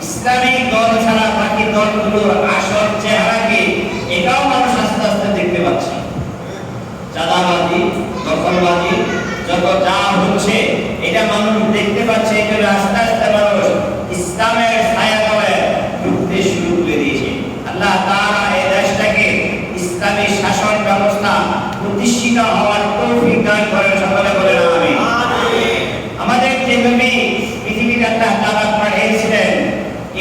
Islamic দল ছাড়া বাকি দলগুলোর আসল চেহারা যা হচ্ছে এটা মানুষ দেখতে পাচ্ছে, এই জন্য আস্তে আস্তে মানুষ ইসলামের ছায়া তলে ঢুকতে শুরু করে দিয়েছে। আল্লাহ তাআলা এই দেশটাকে ইসলামী শাসন ব্যবস্থা প্রতিষ্ঠিত হওয়ার তৌফিক দান করেন। সকলে বলেন আমিন। আমাদের যে নবী পৃথিবীতে আল্লাহ তাআলা পাঠিয়েছিলেন,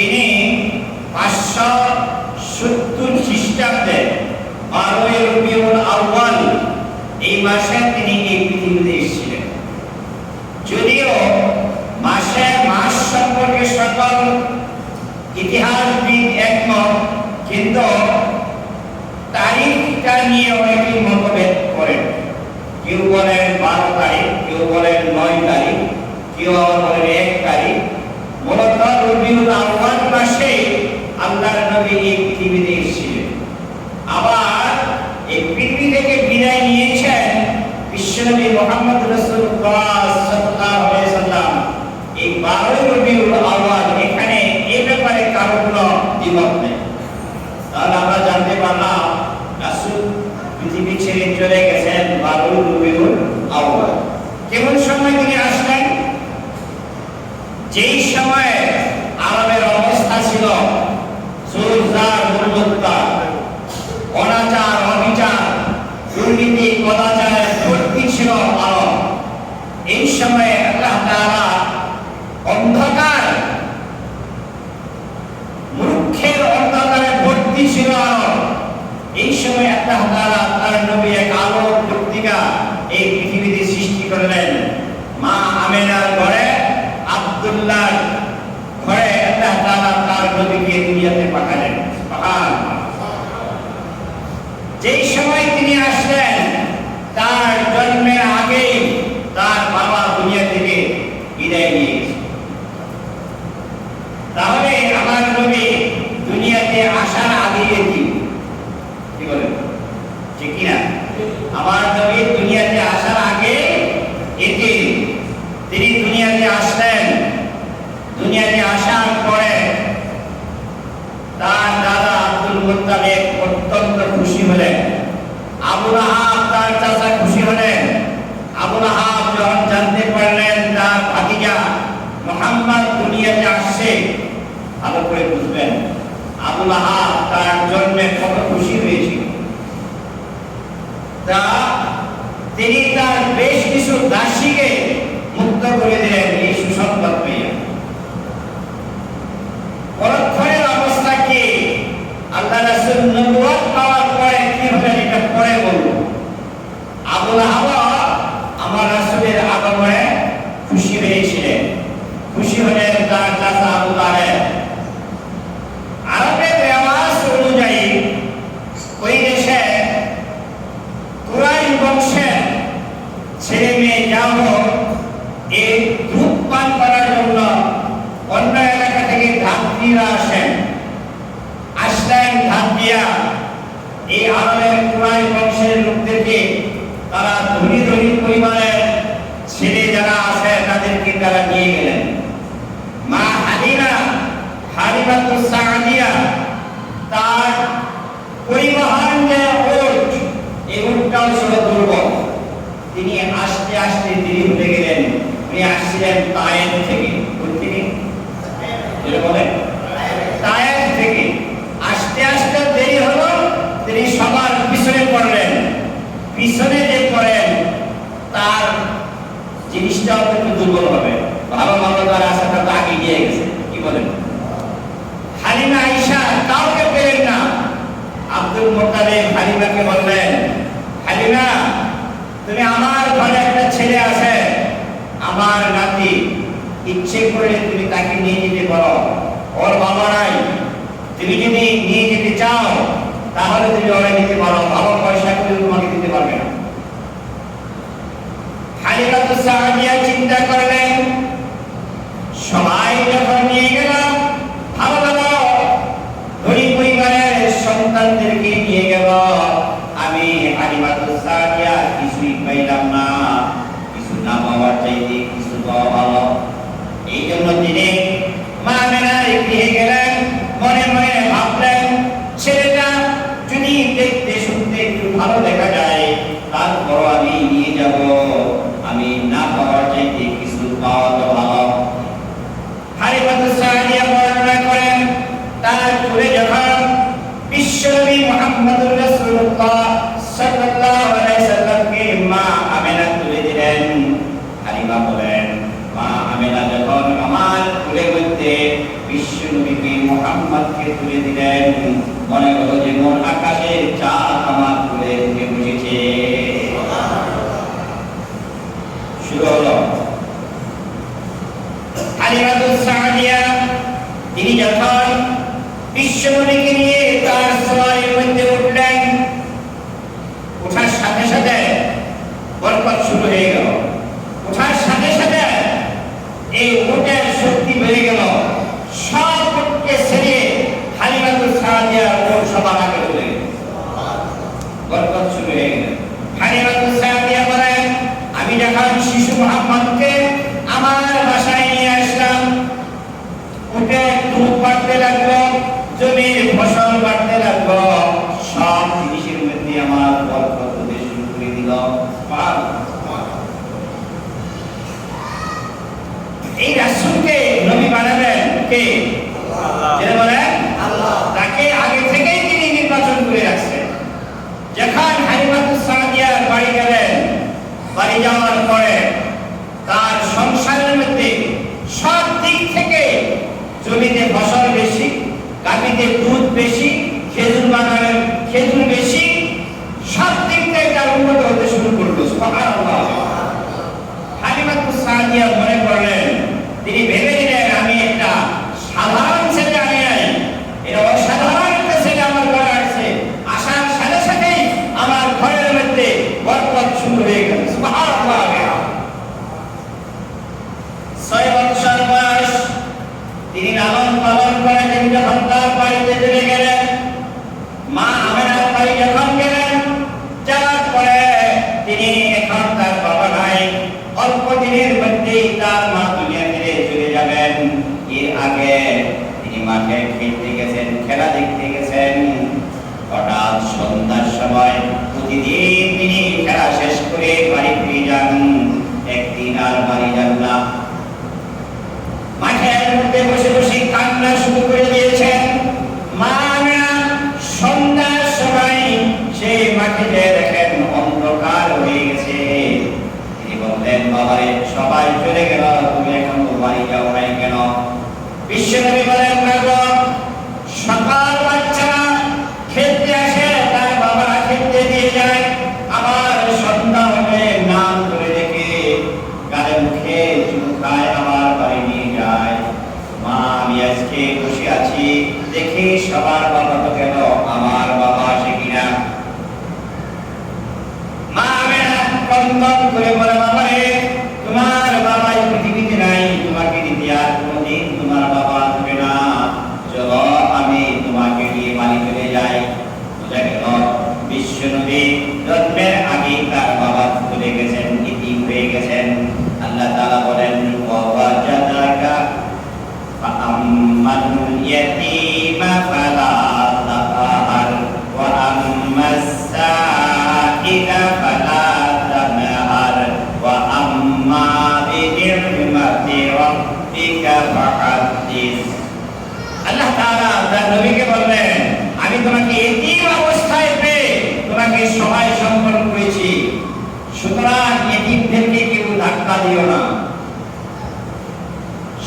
ইনি 570 খ্রিস্টাব্দে 12 রবিউল আউয়াল এই মাসে তিনি এই পৃথিবীতে এসেছিলেন। যদিও মাস সম্পর্কে সকল ইতিহাসবিদ একমত, কিন্তু তারিখটা নিয়ে অনেকেই মতভেদ করেন। কেউ বলেন 12 তারিখ, কেউ বলেন 9 তারিখ, কেউ আবার বলেন 1 তারিখ। মূলত রবিউল আউয়াল মাসে আল্লাহর নবী এই পৃথিবীতে এসেছিলেন। আবার এই পৃথিবী থেকে বিদায় নিয়েছেন বিশ্বনবী মুহাম্মদ রাসূলুল্লাহ সাল্লাল্লাহু আলাইহি সাল্লাম এই 12 রবিউল আউয়াল। এখানে এই ব্যাপারে কারো কোনো দ্বিমত নেই। তাহলে আমরা জানতে পারলাম রাসূল পৃথিবী ছেড়ে চলে গেছেন 12 রবিউল আউয়াল। কেমন সময় তিনি আসলেন? যেই সময়ে আরবের অবস্থা ছিল জোরদার দুর্বলতা, অনাচার, অবিচার, দুর্নীতি, কদাচারে ভর্তি ছিল আরব। এই সময়ে আল্লাহ তাআলা অন্ধকার, মূর্খের অন্ধকারে ভর্তি ছিল আরব। এই সময় আল্লাহ তাআলা তার নবী এক আলোক পত্রিকা এই পৃথিবীতে সৃষ্টি করলেন। মা আমেনার ঘরে, আব্দুল্লাহর ঘরে আল্লাহ তাআলা তার নবীকে দুনিয়াতে পাঠালেন। যেই সময় তিনি আসলেন তার জন্মের আগে তার বাবা দুনিয়া থেকে বিদায় নিয়েছে। তাহলে আমার নবী দুনিয়াতে আসার আগে কি বলেন, ঠিক কিনা? আমার নবী দুনিয়াতে আসার আগে তিনি দুনিয়াতে আসলেন। দুনিয়াতে আসার পরে তার দাদা আব্দুল মুত্তালিব অত্যন্ত খুশি হলেন। আবু লাহাব তার চাচা খুশি হলেন। আবু লাহাব যখন জানতে পারলেন তার ভাতিজা মুহাম্মদ দুনিয়াতে আসছে, ভালো করে বুঝবেন আবু লাহাব তার জন্মে কত খুশি হয়েছিল। তিনি তার বেশ কিছু দাসীকে মুক্ত করে দিলেন এই সুসংবাদ পেয়ে। পরক্ষণের অবস্থা কি? আল্লাহ রাসূল নবুয়ত পাওয়ার পরে কি হলেন এটা পরে বলবো। আবু লাহাব আমার রাসূলের আগমনে খুশি হয়েছিলেন। খুশি হলেন তার চাচা আবু তালেব। আরবের রেওয়াজ অনুযায়ী ওই দেশে কুরাইশ বংশের ছেলে মেয়ে যা হোক এই দুধ পান করার জন্য অন্য এলাকা থেকে ধাত্রীরা আসলেন। ধাত্রীরা এই আরবের কুরাইশ বংশের লোকদেরকে তারা ধনী ধনী পরিবারের ছেলে যারা আছে তাদেরকে তারা নিয়ে গেলেন। মা হালিমাতুস সাদিয়া তার পরিবহন যে উট, এই উটটাও ছিল দুর্বল। তিনি আস্তে আস্তে দেরি হয়ে গেলেন। উনি আসছিলেন তায়েফ থেকে। তায়েফ থেকে আস্তে আস্তে দেরি হলো। তিনি সবার পিছনে পড়লেন। পিছনে যে পড়েন তার জিনিসটাও একটু দুর্বল হবে। ভালো ভালো তার রাস্তাটা তো আগে গিয়ে গেছে। কি বলেন? হালিমা আয়েশা কাউকে পেলেন না। আব্দুল মুত্তালিব হালিমাকে বললেন, হালিমা তুমি আমার ঘরে একটা ছেলে আছে, আমার নাতি, ইচ্ছে করলে তুমি তাকে নিয়ে যেতে পারো। ওর বাবা নাই, তুমি যদি নিয়ে যেতে চাও তাহলে তুমি ওরা নিতে পারো, ভালো পয়সা করে তোমাকে দিতে পারবে না। হালিমাতুস সাদিয়া চিন্তা করলেন, সবাই যখন নিয়ে গেলাম, ভালো ভালো ধনী পরিবারের সন্তানদেরকে নিয়ে গেল, আমি হালিমাতুস সাদিয়া কিছুই পাইলাম না। কিছু না পাওয়ার চাইতে কিছু পাওয়া ভালো। এই জন্য তিনি মা আমেনার গৃহে গেলেন। মনে মনে ভাবলেন, ছেলেটা যদি দেখতে শুনতে একটু ভালো দেখা যায় তারপর আমি নিয়ে যাব। আমি না বিশ্বনবী মুহাম্মদুর রাসূলুল্লাহ সাল্লাল্লাহু আলাইহি সাল্লামকে মা আমেনা তুলে দিলেন। হালিমা বলেন, মা আমেনা যখন আমার কোলের মধ্যে বিশ্বনবী মুহাম্মদকে তুলে দিলেন, মনে হলো যে মন আকাশের চাঁদ আমার কোলে উঠে বসেছে। শুরু হলো হালিমাতুস সাদিয়া। তিনি যখন বিশ্বনবীকে নিয়ে তার সওয়ারির মধ্যে উঠলেন, ওঠার সাথে সাথে বরকত শুরু হয়ে গেল। ওঠার সাথে সাথে এই উটের শক্তি বেড়ে গেল। সব উটকে ছেড়ে হালিমাতুস সাদিয়া উট সবার আগে চলে গেল। বরকত শুরু হয়ে গেল। হালিমাতুস সাদিয়া বলেন, আমি যখন শিশু মুহাম্মদকে আমার বাসায় নিয়ে আসলাম, উটের দুধ বাড়তে লাগলো, জমির ফসল বাড়তে লাগলো, সব জিনিসের মধ্যে আমার বরকত হতে শুরু করে দিল। এই রাসূলকে নবী বানালেন কে? যারা বলেন আল্লাহ। তাকে আগে থেকেই তিনি নির্বাচন করে রাখছেন। যখন হালিমাতুস সাদিয়ার বাড়ি গেলেন, বাড়ি যাওয়ার পরে তার সংসারের মধ্যে সব দিক থেকে জমিতে ফসল বেশি, গাভীতে দুধ বেশি, খেজুর বাগানের খেজুর বেশি, সব দিক থেকে তার উন্নত হতে শুরু করলো। সুবহানাল্লাহ। হালিমাতুস সাদিয়া মনে করলেন, তিনি ভেবে নিলেন, আমি একটা সাধারণ ছেলে আনি নাই, এটা অসাধারণ একটা ছেলে আমার ঘরে আসছে। আসার সাথে সাথেই আমার ঘরের মধ্যে বরকত শুরু হয়ে গেল। সুবহানাল্লাহ। 6 বছর বয়স তিনি লালন পালন করে তিনি যখন তার বাড়িতে চলে গেলেন, মা আমেনার বাড়ি যখন গেলেন, যাওয়ার পরে তিনি এখন তার বাবা নাই, অল্প দিনের মধ্যেই তার মা দুনিয়া ছেড়ে চলে যাবেন। এর আগে তিনি মাঠে খেলতে গেছেন, খেলা দেখতে গেছেন। হঠাৎ সন্ধ্যার সময় প্রতিদিন তিনি খেলা শেষ করে বাড়ি ফিরে যান। একদিন আর বাড়ি যান না, মাঠের মধ্যে বসে বসে কান্না শুরু করে দিয়েছেন। মা আমেনা সন্ধ্যার সময় সেই মাঠে যেয়ে দেখেন অন্ধকার হয়ে গেছে। তিনি বললেন, বাবারে সবাই চলে গেল, তুমি এখন তো বাড়ি যাও নাই কেন? বিশ্বনবী বলেন, সকাল বাচ্চারা খেলতে আসে, তার বাবারা খেলতে দিয়ে যায়, আমার সন্ধ্যা হলে নাম করে দেখে গালে মুখে চুমু খায়, আমার বাড়ি নিয়ে যায়। মা আমি আজকে বসে আছি, দেখি সবার বাবা তো গেল, আমার বাবা আসে কিনা। মা আমেনা কন্দন করে বলে, বাবা রে, তোমার বাবা এই পৃথিবীতে নাই, তোমাকে দিতে আর কোনদিন তোমার বাবা আসবে না, চলো আমি তোমাকে নিয়ে বাড়ি চলে যাই। বোঝা গেল বিশ্বনবী জন্মের আগে তার বাবা চলে গেছেন, ইতিম হয়ে গেছেন। আল্লাহ তাআলা বলেন, ওয়াজাদাকা ফাআম্মাল ইয়াতীমা ফালা তাকহার ওয়া আম্মাস সাঈলা ফালা তানহার ওয়া আম্মা বিনি'মাতি রাব্বিকা ফাহাদ্দিস। আল্লাহ তাআলা তার নবীকে বললেন, আমি তোমাকে এতিম অবস্থায় পেয়ে তোমাকে সহায় সম্পন্ন করেছি, সুতরাং এতিমদেরকে কেউ ধাক্কা দিও না।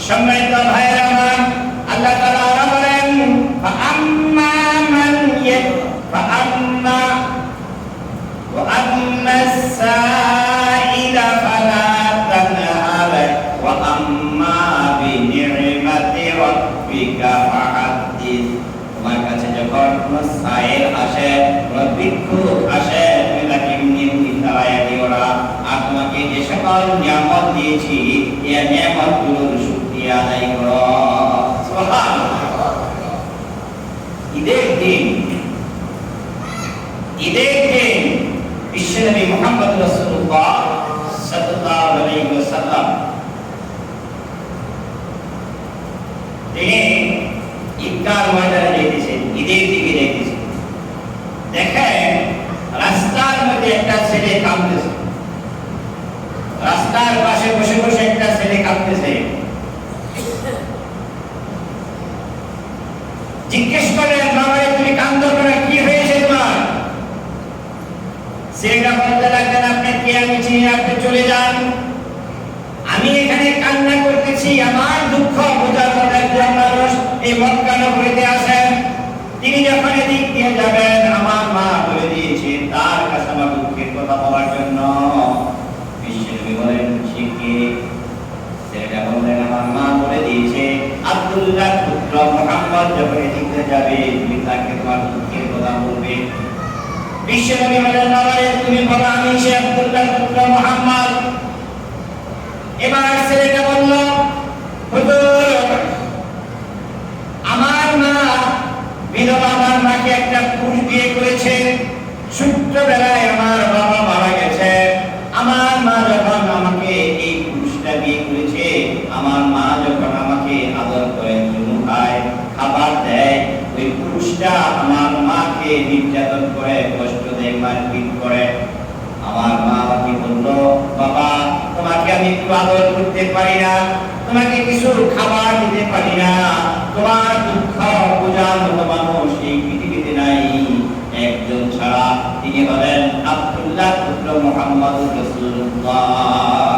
সম্মানিত ভাইরা আমার, আল্লাহ তাআলা আরো বলেন, ফাআম্মা মান ফাআম্মা ওয়া আম্মাস সাঈলা ফালা তানহার ওয়া আম্মা বিনি'মাতি রাব্বিকা ফাহাদ্দিস। তোমার কাছে যখন কোনো সাইল আসে, কোনো ভিক্ষুক আসে, তুমি তাকে এমনি তাড়াইয়া দিও না। আর তোমাকে যে সকল নিয়ামত দিয়েছি, এই নিয়ামতগুলোর শুকরিয়া আদায় করো। সুবহানাল্লাহ। ঈদের দিন বিশ্বনবী মুহাম্মদ রাসূলুল্লাহ সাল্লাল্লাহু আলাইহি ওয়াসাল্লাম তিনি ঈদগাহ ময়দানে যেতেছেন, ঈদের দিকে যেতেছেন। দেখেন রাস্তার মধ্যে একটা ছেলে কাঁদতেছে, রাস্তার পাশে বসে বসে একটা ছেলে কাঁদতেছে। জিজ্ঞেস করলেন, বাবা তুমি কাঁদো কেন, কি হয়েছে? বলতে লাগলেন, আপনাকে আমি চিনি, আপনি চলে যান। আমি এখানে কান্না করতেছি, আমার দুঃখ বোঝার মতো একজন মানুষ এই মক্কা নগরীতে আছেন। তিনি যখন এদিক দিয়ে যাবেন, আমার মা বলে দিয়েছে তার কাছে আমার দুঃখের কথা বলার জন্য। বিশ্বনবী বলেন, সে কে? ছেলেটা বললেন, আমার মা বলে দিয়েছে আব্দুল্লাহ পুত্র মুহাম্মদ যখন এদিক দিয়ে যাবে, তুমি তাকে তোমার দুঃখের কথা বলবে। বিশ্বনবী বলেন, তুমি বলো আমি সে আব্দুল্লাহ পুত্র মুহাম্মদ। এবার ছেলেটা বলল, হুজুর, আমার মা বিধবা, আমার মাকে একটা পুরুষ বিয়ে করেছে। ছোট্টবেলায় আমার বাবা মারা গেছে। আমার মা যখন আমাকে এই পুরুষটা বিয়ে করেছে, আমার মা যখন আমাকে আদর করে, চুমু খায়, খাবার দেয়, ওই পুরুষটা আমার মাকে নির্যাতন করে, কষ্ট দেয়, মারপিট করে। আমার মা আমাকে বলল, বাবা তোমাকে আমি একটু আদর করতে পারি না, তোমাকে কিছু খাবার দিতে পারি না, তোমার দুঃখ বোঝার মতো মানুষ এই পৃথিবীতে নাই, একজন ছাড়া, তিনি হলেন আব্দুল্লাহ পুত্র মুহাম্মদুর রাসূলুল্লাহ।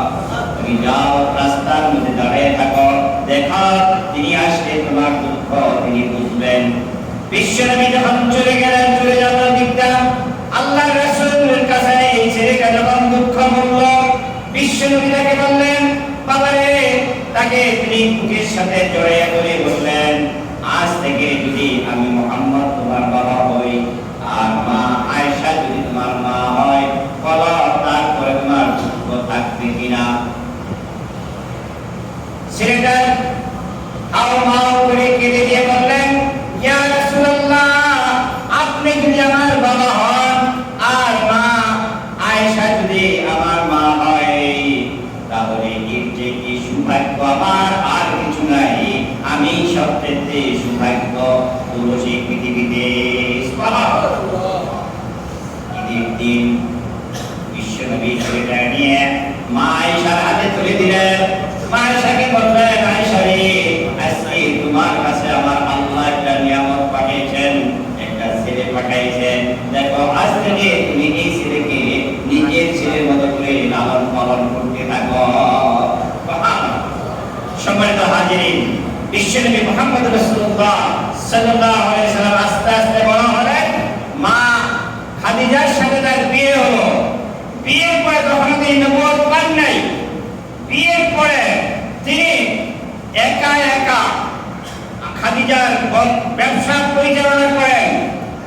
তুমি যাও, রাস্তার মধ্যে দাঁড়িয়ে থাকো, দেখো তিনি আসলে তোমার দুঃখ তিনি বুঝবেন। বিশ্বনবী যখন চলে গেলেন, চলে যাওয়ার দিকটা আল্লাহর রাসূলের কাছে এই ছেলেটা যখন দুঃখ বলল, বিশ্বনবী তাকে বললেন, বাবারে, তাকে তিনি বুকের সাথে জড়িয়ে ধরে বললেন, আজ থেকে যদি আমি মুহাম্মদ তোমার বাবা হই, আর মা আয়েশা যদি তোমার মা হয়, বলো তারপরে তোমার দুঃখ থাকবে কিনা। ছেলেটা হাউমাউ করে কেঁদে দিয়ে বললেন, ইয়া রাসূলুল্লাহ, আপনি যদি আমার বাবা হন আর মা আয়েশা যদি আমার মা হয়, তাহলে এর যে কি সৌভাগ্য আমার আর কিছু নাই। আমি সবচেয়ে সৌভাগ্য পুরুষ এই পৃথিবীতে। ঈদের দিন বিশ্বনবী ছেলেটা নিয়ে মা আয়েশার হাতে তুলে দিলেন। মা আয়েশাকে বললেন, আয়েশা রে, আজকে তোমার কাছে আমার আল্লাহ একটা নিয়ামত পাঠিয়েছেন, একটা ছেলে পাঠিয়েছেন। দেখো, আজ থেকে তুমি এই ছেলেকে নিজের ছেলের মতো করে লালন পালন করতে থাকো। সম্মানিত হাজিরিন, বিশ্বনবী মুহাম্মদ রাসূলুল্লাহ সাল্লাল্লাহু আলাইহি সাল্লাম আস্তে আস্তে বড় হলেন। মা খাদিজার সাথে তার বিয়ে হলো। বিয়ের পরে তখন তিনি নবুয়ত পান নাই। বিয়ের পরে তিনি একা একা খাদিজার ব্যবসা পরিচালনা করেন।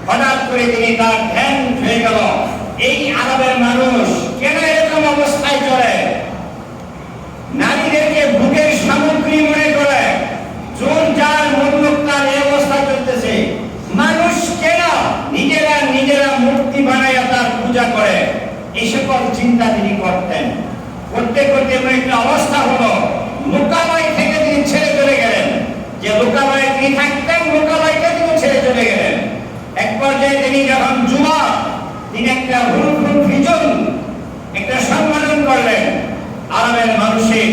হঠাৎ করে তিনি তার ধ্যান হয়ে গেল, এই আরবের মানুষ কেন এরকম অবস্থায় চলে, নারীদেরকে ভোগের সামগ্রী মনে করে, জোর যার মনমুক্তার এই অবস্থা চলতেছে, মানুষ কেন নিজেরা মূর্তি বানাইয়া তার পূজা করে, এই সকল চিন্তা তিনি করতেন। করতে করতে এমন একটা অবস্থা হলো, লোকালয় থেকে তিনি ছেড়ে চলে গেলেন। যে লোকালয়ে তিনি থাকতেন, লোকালয়কে তিনি ছেড়ে চলে গেলেন। এক পর্যায়ে তিনি যখন যুবক, তিনি একটা হুলফুল ফিজন একটা সম্মেলন করলেন আরবের মানুষের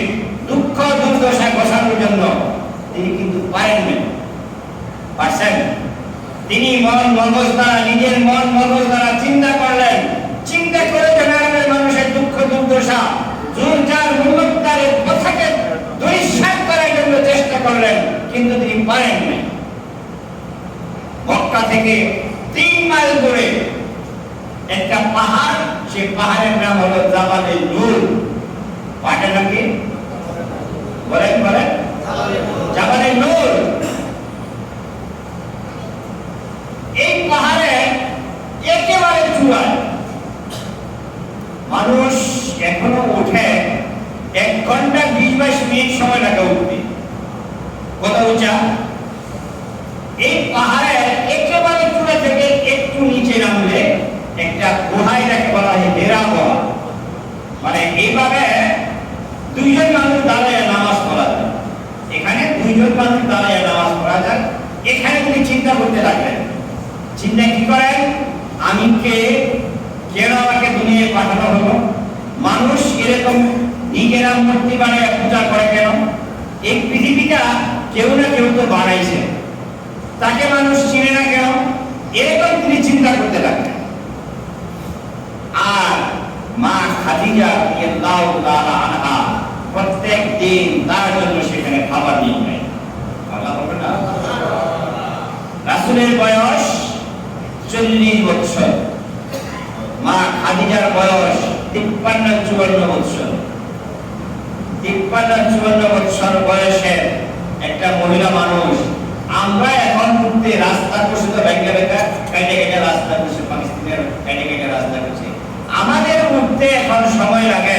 দুঃখ দুর্দশা ঘোষানোর জন্য। তিনি কিন্তু পারছেন। তিনি নিজের মন মগজ দ্বারা চিন্তা করলেন। চিন্তা করে যেন আরবের মানুষের দুঃখ দুর্দশা, জোর যার মূল্যতার কথাকে দুরিশ্বাস করার জন্য চেষ্টা করলেন, কিন্তু তিনি পারেন নাই। মক্কা থেকে 3 মাইল দূরে একটা পাহাড়, সেই পাহাড়ের নাম হলো জাবালে নূর। পাহাড়ের নাম কি বলেন? জাবালে নূর। এই পাহাড়ে একেবারে চূড়ায় মানুষ এখনো ওঠে 1 ঘন্টা 20-22 মিনিট সময় লাগে উঠতে। কত উঁচা! এই পাহাড়ে একেবারে চূড়া থেকে একটু নিচে নামলে একটা গুহায় যাকে বলা হয় ডেরা গুহা, মানে এইভাবে 2 জন মানুষ দাঁড়ায় নামাজ পড়া যায়। এখানে 2 জন মানুষ দাঁড়ায় নামাজ পড়া যায়। এখানে তিনি চিন্তা করতে লাগলেন। চিন্তা কি করেন? আমি কে, কেন আমাকে দুনিয়ায় পাঠানো হলো? মানুষ এরকম নিজেরা মূর্তি বানায় পূজা করে কেন? এই পৃথিবীটা কেউ না কেউ তো বানাইছে, তাকে মানুষ চিনে না কেন? এরকম তিনি চিন্তা করতে লাগলেন। আর রাদিয়াল্লাহু তাআলা আনহা প্রত্যেক দিন তার জন্য সেখানে খাবার নিয়ে যায়। আল্লাহ বলেন না, রাসূলের বয়স 40 বছর, মা খাদিজার বয়স 53-54 বছর। 53-54 বছর বয়সের একটা মহিলা মানুষ। আমরা এখন ঘুরতে রাস্তা করছি তো ব্যাংকে বেকার কেটে কেটে রাস্তা করছে, পাকিস্তানের কেটে কেটে রাস্তা করছে। আমাদের উঠতে এখন সময় লাগে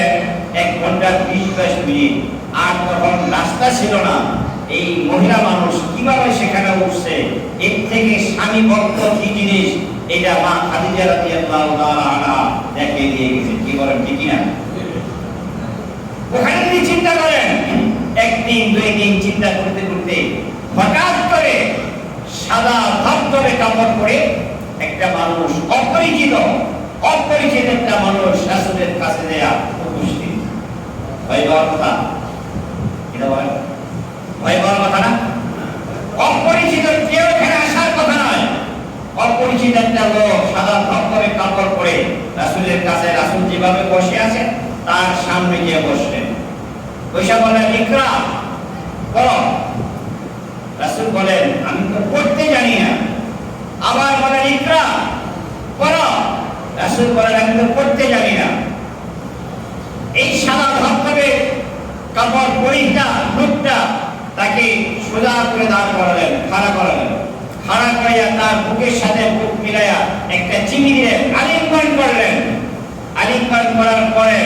1 ঘন্টা 20-22 মিনিট। আর তখন রাস্তা ছিল না। এই মহিলা মানুষ কিভাবে সেখানে উঠছে, এর থেকে স্বামী ভক্ত কি জিনিস এটা মা খাদিজা রাদিয়াল্লাহু তাআলা আনহা দেখিয়ে দিয়ে গেছে। কি বলেন, ঠিক না? ওখানে তিনি চিন্তা করেন, একদিন 2 দিন চিন্তা করতে করতে হঠাৎ করে সাদা ধবধবে কাপড় পরে একটা মানুষ, অপরিচিত একটা মানুষ রাসূলের কাছে দেয়া উপস্থিত। ভয় পাওয়ার কথা, এটা বলেন, ভয় পাওয়ার কথা না? অপরিচিত কেউ এখানে আসার কথা নয়। অপরিচিত একটা লোক সাদা ধবধবে কাপড় পরে রাসূলের কাছে, রাসূল যেভাবে বসে আছে তার সামনে গিয়ে বসলেন। বৈশা বলেন, ইকরা পড়ো। রাসূল বলেন, আমি তো পড়তে জানি না। আবার বলেন, ইকরা পড়ো। রাসূল বলেন, আমি তো পড়তে জানি না। এই সাদা ধবধবে কাপড় পরিহিতা লোকটা তাকে সোজা করে দাঁড় করালেন, খাড়া করালেন। খাড়া করিয়া তার বুকের সাথে বুক মিলাইয়া একটা চিনি দিলেন, আলিঙ্গন করলেন। আলিঙ্গন করার পরে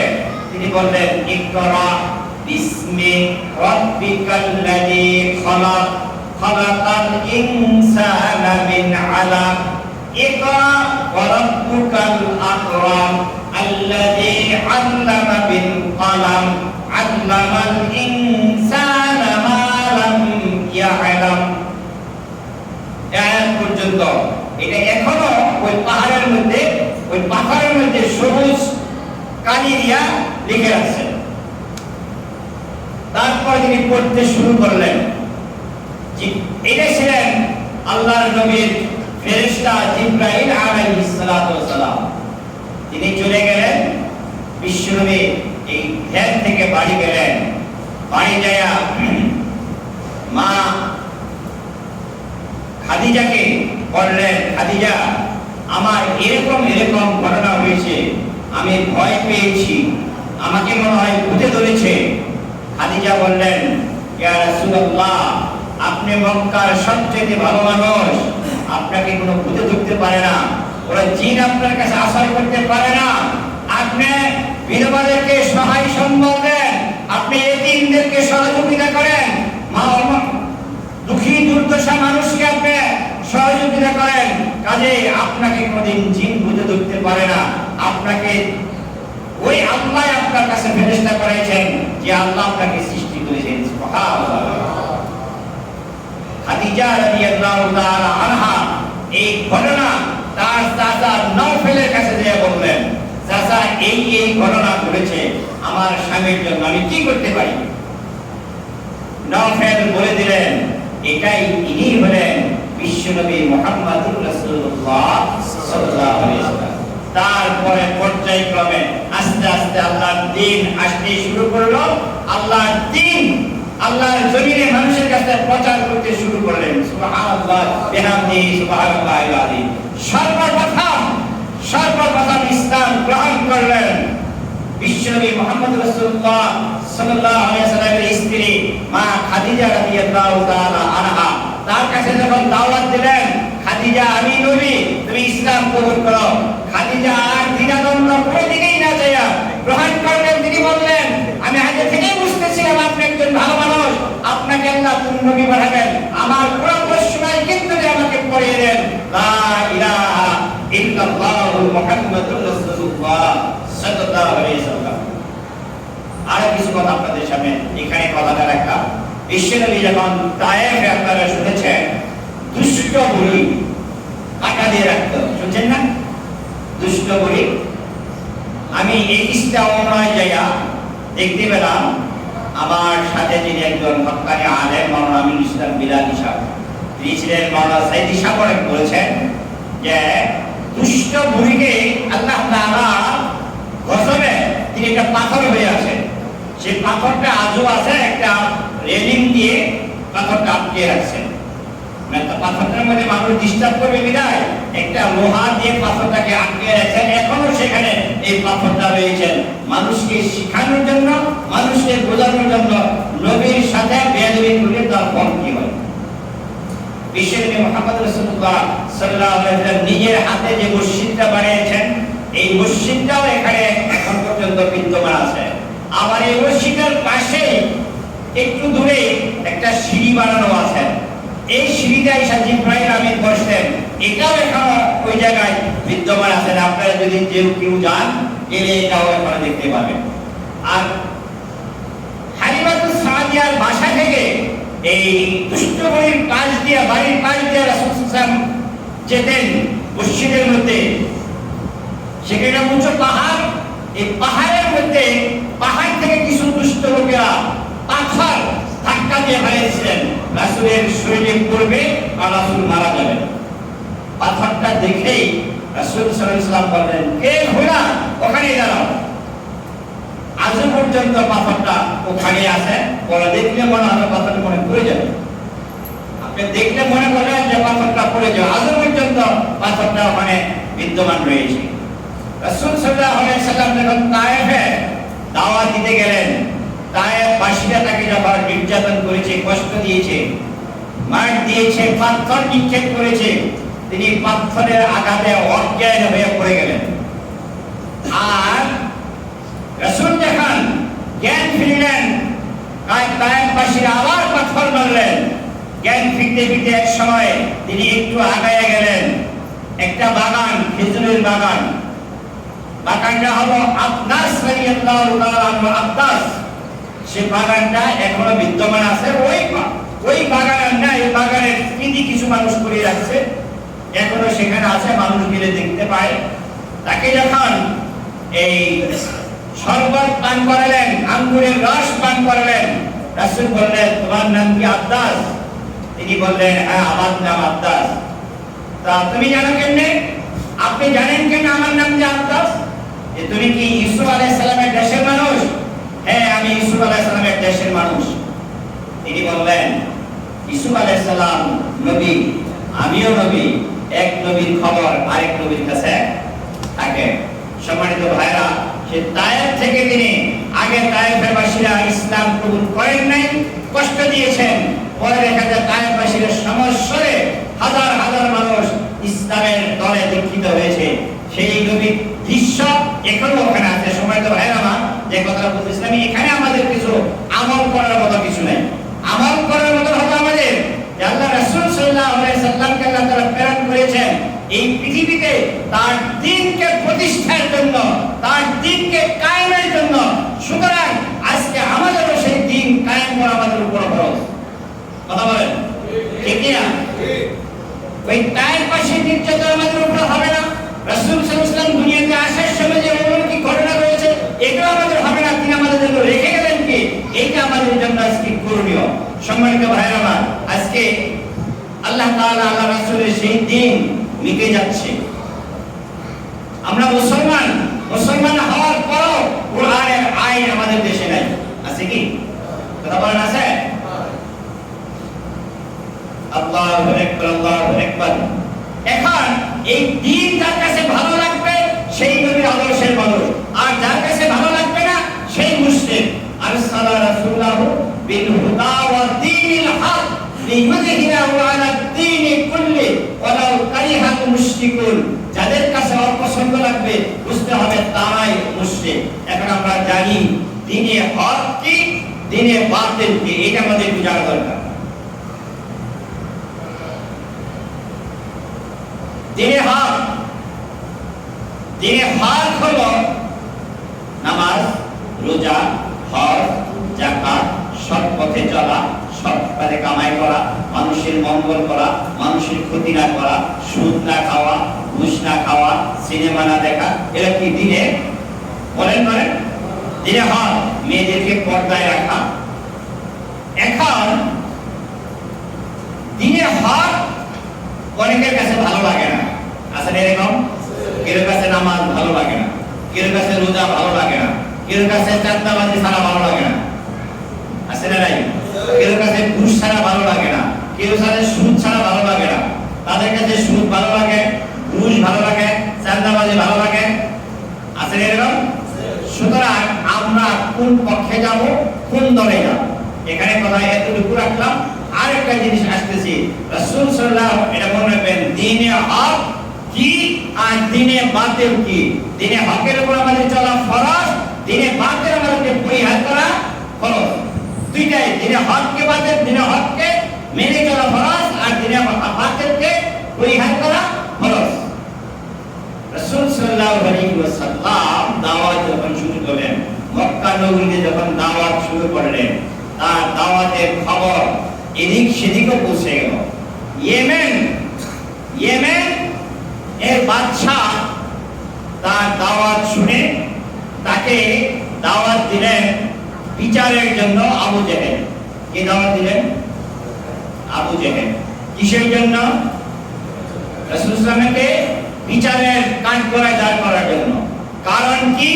তিনি বললেন, ইকরা বিসমি রাব্বিকাল্লাযী খালাক খালাকাল ইনসানা মিন আলাক ইকরা ওয়া রাব্বুকাল আকরাম আল্লাযী আল্লামা বিল কলম আল্লামাল ইনসানা মা লাম ইয়ালাম। আয়াত পর্যন্ত এটা এখনো ওই পাহাড়ের মধ্যে সবুজ কালি দিয়া লিখে রাখছেন। তারপর তিনি পড়তে শুরু করলেন। এটা ছিলেন আল্লাহর নবীর ফেরেশতা জিবরাইল আলাইহিস সালাতু ওয়াস সালাম। তিনি চলে গেলেন, বিশ্বনবী এই ধ্যান থেকে বাড়ি গেলেন। বাড়ি যায়া মা খাদিজাকে বললেন, খাদিজা, আমার এরকম ঘটনা হয়েছে, আমি ভয় পেয়েছি, আমাকে মনে হয় ভূতে ধরেছে। খাদিজা বললেন, ইয়া রাসূলুল্লাহ, আপনি মক্কার সবচেয়ে ভালো মানুষ, আপনাকে কোনো ভূতে ধরতে পারে না, ওরা জিন আপনার কাছে আশ্রয় করতে পারে না। আপনি বিধবাদেরকে সহায় সম্বল দেন, আপনি এতিমদেরকে সহযোগিতা করেন, দুঃখী দুর্দশা মানুষকে আপনি সহযোগিতা করেন। কাজে আপনাকে কোনদিন জিন ভূতে ধরতে পারে না। আপনাকে ওই আল্লাহ আপনার কাছে ফেরেশতা করেছেন, যে আল্লাহ আপনাকে সৃষ্টি করেছেন। সুবহানাল্লাহ। খাদিজা রাদিয়াল্লাহু তাআলা আনহা এই ঘটনা তার চাচা নওফেলের কাছে যেয়ে বললেন, চাচা, এই ঘটনা ঘটেছে, আমার স্বামীর জন্য আমি কি করতে পারি? নওফেল বলে দিলেন, এটাই ইনি হলেন বিশ্বনবী মুহাম্মদুর রাসূলুল্লাহ সাল্লাল্লাহু আলাইহি ওয়াসাল্লাম। তারপরে পর্যায়ক্রমে আস্তে আস্তে আল্লাহর দ্বীন আসতে শুরু করলো। আল্লাহর দ্বীন আল্লাহর জমিনে মানুষের কাছে প্রচার করতে শুরু করলেন। সুবহানাল্লাহ বিহামদিহি সুবহানাল্লাহিল আযীম। সর্বপ্রথম ইসলাম গ্রহণ করলেন বিশ্বনবী মুহাম্মদ রাসূলুল্লাহ সাল্লাল্লাহু আলাইহি ওয়াসাল্লামের স্ত্রী মা খাদিজা রাদিয়াল্লাহু তাআলা আনহা। তার কাছে যখন দাওয়াত দিলেন, খাদিজা, আমি নবী, তুমি ইসলাম কবুল করো। খাদিজা আর দ্বিধাদ্বন্দ্ব কোনো দিকেই না চাইয়া গ্রহণ করলেন। তিনি বললেন, আমি আগে থেকেই বুঝতেছিলাম আপনি একজন ভালো মানুষ, আপনাকে আল্লাহ নবী বানাবেন। আমার পুরো প্রশ্নই কিন্তু আমাকে পড়িয়ে দেন, লা ইলাহা ইল্লাল্লাহু মুহাম্মাদুর রাসূলুল্লাহ সাল্লাল্লাহু আলাইহি ওয়াসাল্লাম। আর কিছু কথা আপনাদের সামনে এখানে কথাটা রাখা। বিশ্বনবী যখন তায়েফে, আপনারা শুনেছেন, দুষ্ট বুড়ি কাটা দিয়ে রাখতো, শুনছেন না? দুষ্ট বুড়ি। আমি এই ইস্তা ওমরায় যাইয়া দেখতে পেলাম, আমার সাথে যিনি একজন হক্কানি আলেম মাওলানা আমিনুল ইসলাম বিলালী সাহেব, তিনি ছিলেন মাওলানা সাইদি সাহেব, বলেছেন যে দুষ্ট বুড়িকে আল্লাহ তাআলা গজবে তিনি সেটি একটা পাথর হয়ে আছে। সেই পাথরটা আজও আছে, একটা রেলিং দিয়ে পাথরটা আটকে রাখছেন। পাথরটার মধ্যে মানুষ ডিস্টার্ব করবে বিদায় একটা লোহা দিয়ে পাথরটাকে আটকে রাখছেন। এখনো সেখানে এই পাথরটা রয়েছেন, মানুষকে শিখানোর জন্য, মানুষকে বোঝানোর জন্য নবীর সাথে বেয়াদবি করলে তার ফল কি হয়। বিশ্বনবী মুহাম্মদ রাসূলুল্লাহ সাল্লাল্লাহু আলাইহি ওয়াসাল্লাম নিজের হাতে যে মসজিদটা বানিয়েছেন, এই মসজিদটাও এখানে এখন পর্যন্ত বিদ্যমান আছে। আবার এই মসজিদের পাশে একটু দূরে একটা সিঁড়ি বানানো আছে। এই সিঁড়িটা এসে জিবরাইল আমিন বসতেন, এটাও এখনো ওই জায়গায় বিদ্যমান আছে। আপনারা যদি কেউ যান, গেলে এটাও এখনো দেখতে পাবেন। আর হালিমাতুস সাদিয়ার বাসা থেকে এই দুষ্টগণের পাশ দিয়ে, বাড়ির পাশ দিয়ে রাসূল সাল্লাল্লাহু আলাইহি ওয়াসাল্লাম যেতেন মসজিদের মধ্যে। সেখানে উঁচু পাহাড়, এই পাহাড়ের মধ্যে পাহাড় থেকে কিছু দুষ্ট লোকেরা পাথর ধাক্কা দিয়ে ফেলেছিলেন, রাসূলের শরীরে পড়বে আর রাসূল মারা যাবেন। পাথরটা দেখেই রাসূল সাল্লাল্লাহু আলাইহি ওয়াসাল্লাম বললেন, কে ঘোড়া ওখানে দাঁড়াও। আজ পর্যন্ত পাথরটা ওখানে আছে। পরে দেখলে মনে হবে পাথরটা মনে পড়ে যাবে, আপনি দেখলে মনে করবেন যে পাথরটা পড়ে যাবে। আজ পর্যন্ত পাথরটা ওখানে বিদ্যমান রয়েছে। রাসূল সাল্লাল্লাহু আলাইহি ওয়াসাল্লাম যখন তায়েফে দাওয়াত দিতে গেলেন, তায়েফবাসীরা তাকে যখন নির্যাতন করেছে, কষ্ট দিয়েছে, মার দিয়েছে, পাথর নিক্ষেপ করেছে, তিনি পাথরের আঘাতে অজ্ঞান হয়ে পড়ে গেলেন। আর রাসূল যখন জ্ঞান ফিরলেন, তায়েফবাসীরা আবার পাথর মারলেন। জ্ঞান ফিরতে ফিরতে এক সময় তিনি একটু আগায় গেলেন, একটা বাগান, খেজুরের বাগান। বাগানটা হলো আব্বাস রাদিয়াল্লাহু তাআলা আনহু। আব্বাস, সেই বাগানটা এখনো বিদ্যমান আছে। ওই বাগানের না, এই বাগানের স্মৃতি কিছু মানুষ করে রাখছে, এখনো সেখানে আছে, মানুষ গেলে দেখতে পায়। তাকে যখন এই শরবত পান করালেন, আঙ্গুরের রস পান করালেন, রাসূল বললেন, তোমার নাম কি আব্বাস? তিনি বললেন, হ্যাঁ আমার নাম আব্বাস। তা তুমি জানো কেমনে? আপনি জানেন কেন আমার নাম যে আব্বাস? যে তুমি কি ইউসুফ আলাইহিস সালামের দেশের মানুষ? হ্যাঁ, আমি ইউসুফ আলাইহিস সালামের দেশের মানুষ। তিনি বললেন, ইউসুফ আলাইহিস সালাম নবী, আমিও নবী। এক নবীর খবর আরেক নবীর কাছে থাকে। সম্মানিত ভাইরা, সে তায়েফ থেকে তিনি আগে তায়েফের বাসীরা ইসলাম কবুল করেন নাই, কষ্ট দিয়েছেন। পরে দেখা যায় তায়েফবাসীর সমস্যায় হাজার হাজার মানুষ ইসলামের দলে দীক্ষিত হয়েছে। সেই নবীর দৃশ্য এখনো ওখানে আছে। সম্মানিত ভাইরা, আমার যে কথাটা বলতেছিলাম, এখানে আমাদের কিছু আমল করার মতো কিছু নাই। আমল করার মতো হবে আমাদের যে আল্লাহ রাসূল সাল্লাল্লাহু আলাইহি সাল্লামকে আল্লাহ তাআলা প্রেরণ করেছেন এই পৃথিবীতে তার দ্বীনকে প্রতিষ্ঠার জন্য, তার দ্বীনকে কায়েমের জন্য। সুতরাং আজকে আমাদেরও সেই দ্বীন কায়েম করা আমাদের উপর ফরজ। কথা বলেন ঠিক কি না? ওই তায়েফবাসীর নির্যাতন আমাদের উপর হবে না। রাসূল সাল্লাল্লাহু আলাইহি ওয়াসাল্লাম দুনিয়াতে আসার সময় যে অলৌকিক ঘটনা রয়েছে, এটাও আমাদের হবে না। তিনি আমাদের জন্য রেখে গেলেন কি, এইটা আমাদের জন্য আজকে করণীয়। সম্মানিত ভাইরা আমার, আজকে আল্লাহ তাআলা আল্লাহ রাসূলের সেই দিন মিটে যাচ্ছে। আমরা মুসলমান হওয়ার পরও কোরআনের আইন আমাদের দেশে নাই। আছে কি? কথা বলেন, আছে? আল্লাহু আকবার, আল্লাহু আকবার। এখন এই দিন যার কাছে ভালো লাগবে সেই নবীর আদর্শের মানুষ, আর যার কাছে ভালো লাগবে না সেই মুশরিক। আরসালা রাসূলাহু বিল হুদা ওয়া দীনিল হক লিইয়ুযহিরাহু আলা দ্বীনি কুল্লি ওয়ালাউ কারিহাল মুশরিকুন। যাদের কাছে অপছন্দ লাগবে বুঝতে হবে তারাই মুশরিক। এখন আমরা জানি দ্বীনে হক কি, দ্বীনে বাতিল কি, এটা আমাদের বোঝা দরকার। দ্বীনে হক হলো নামাজ, রোজা, হজ, যাকাত, সৎ পথে চলা, সৎ পথে কামাই করা, মানুষের মঙ্গল করা, মানুষের ক্ষতি না করা, সুদ না খাওয়া, ঘুষ না খাওয়া, সিনেমা না দেখা, এরা কি দ্বীনে? বলেন দ্বীনে হক। মেয়েদেরকে পর্দায় রাখা। এখন দ্বীনে হক অনেকের কাছে ভালো লাগে না। আসলে এরকম কেউ কাছে নামাজ ভালো লাগে না, কেউ কাছে রোজা ভালো লাগে না, কেউ কাছে চাঁদাবাজি ছাড়া ভালো লাগে না, আছে না নাই? কেউ কাছে ঘুষ ছাড়া ভালো লাগে না, কেউ কাছে সুদ ছাড়া ভালো লাগে না। তাদের কাছে সুদ ভালো লাগে, ঘুষ ভালো লাগে, চাঁদাবাজি ভালো লাগে, আছে না এরকম? সুতরাং আমরা কোন পক্ষে যাব, কোন দলে যাব, এখানে কথা এতটুকু রাখলাম। আরেকটা জিনিস আসতেছি, রাসূল সাল্লাল্লাহু আলাইহি এটা মনে রাখবেন, দ্বীনে হক কি আর দ্বীনে বাতিল কি। দ্বীনে হকের উপর আমাদের চলা ফরজ, দ্বীনে বাতিল আমাদেরকে পরিহার করা ফরজ। দুইটাই, দ্বীনে হককে বাতিল, দ্বীনে হককে মেনে চলা ফরজ, আর দ্বীনে বাতিলকে পরিহার করা ফরজ। রাসূল সাল্লাল্লাহু আলাইহি ওয়াসাল্লাম দাওয়াত যখন শুরু করলেন, মক্কা নগরীতে যখন দাওয়াত শুরু করলেন, তার দাওয়াতের খবর এদিক সেদিকও পৌঁছে গেল। ইয়েমেন এর বাদশাহ তার দাওয়াত শুনে তাকে দাওয়াত দিলেন বিচারের জন্য আবু জেহেল। কে দাওয়াত দিলেন? আবু জেহেল। কিসের জন্য? রাসূল সাল্লাল্লাহু বিচারের কাঠগড়ায় দাঁড় করার জন্য। কারণ কি?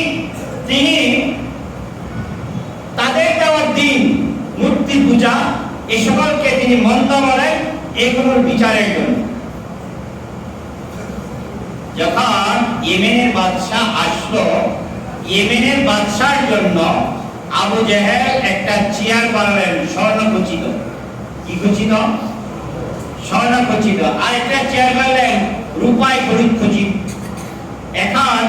তিনি তাদের দেওয়ার দিন মূর্তি পূজা এ সকলকে তিনি মন্দ বলেন, এগুলোর বিচারের জন্য। যখন ইয়েমেনের বাদশা আসলো, ইয়েমেনের বাদশার জন্য আবু জেহেল একটা চেয়ার বানালেন স্বর্ণখচিত। কি খচিত? স্বর্ণখচিত। আর একটা চেয়ার বানালেন রূপায় খচিত। এখন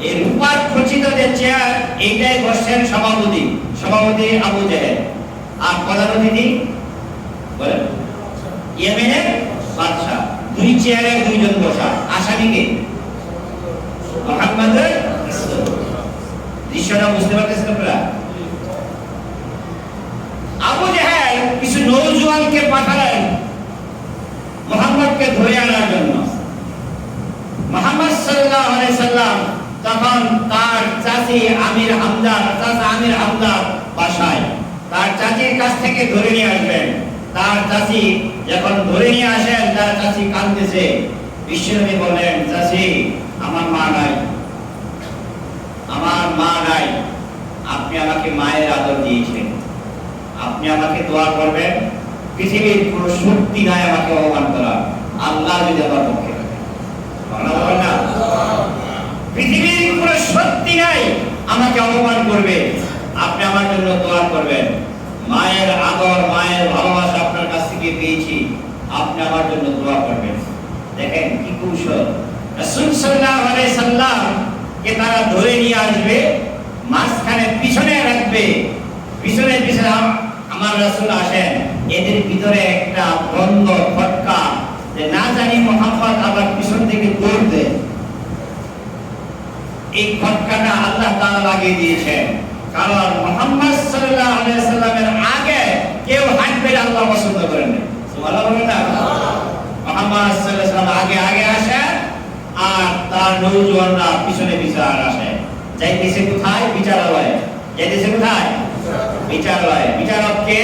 এই রূপার খচিত যে চেয়ার, এইটাই বসছেন সভাপতি। সভাপতি আবু জেহেল। আর প্রধান অতিথি বলেন ইয়েমেনের বাদশা। দুই চেয়ারে দুইজন বসা। আসামিকে মুহাম্মদের রাসূল। দৃশ্যটা বুঝতে পারতেছেন আপনারা? আবু জেহেল কিছু নওজোয়ানকে পাঠালেন মুহাম্মদকে ধরে আনার জন্য। মুহাম্মদ সাল্লাল্লাহু আলাইহি সাল্লাম তখন তার চাচি আমির হামজা বাসায় তার চাচির কাছ থেকে ধরে নিয়ে আসবেন। তার চাচি যখন ধরে নিয়ে আসেন, তার চাচি কাঁদতেছে। বিশ্বনবী বলেন, চাচি আমার মা নাই, আপনি আমাকে মায়ের আদর দিয়েছেন, আপনি আমাকে দোয়া করবেন। পৃথিবীর কোনো শক্তি নাই আমাকে অপমান করা, আল্লাহ যদি আমার পক্ষে থাকে। না, পৃথিবীর কোনো শক্তি নাই আমাকে অপমান করবে, আপনি আমার জন্য দোয়া করবেন। মায়ের আদর, মায়ের ভালোবাসা আপনার কাছ থেকে পেয়েছি, আপনি আমার জন্য দোয়া করবেন। দেখেন কি কৌশল। রাসূল সাল্লাল্লাহু আলাইহি সাল্লাম কে তারা ধরে নিয়ে আসবে, মাঝখানে পিছনে রাখবে। পিছনে আমার রাসূল আসেন, এদের ভিতরে একটা বন্ধ ফটকা, যে না জানি মুহাম্মদ আবার পিছন থেকে দৌড় দেয়। এই ফটকাটা আল্লাহ তাআলা লাগিয়ে দিয়েছেন। কারণ মুহাম্মদ সাল্লাল্লাহু আলাইহি সাল্লামের আগে কেউ হাঁটবে আল্লাহ পছন্দ করেন না। সুবহানাল্লাহ না? মুহাম্মদ সাল্লাল্লাহু আলাইহি সাল্লাম আগে আসে, আর তার নওজোয়ানরা পিছনে আসে। যাইতেছে কোথায়? বিচারালয়ে। যাইতেছে কোথায়? বিচারালয়ে। বিচারককে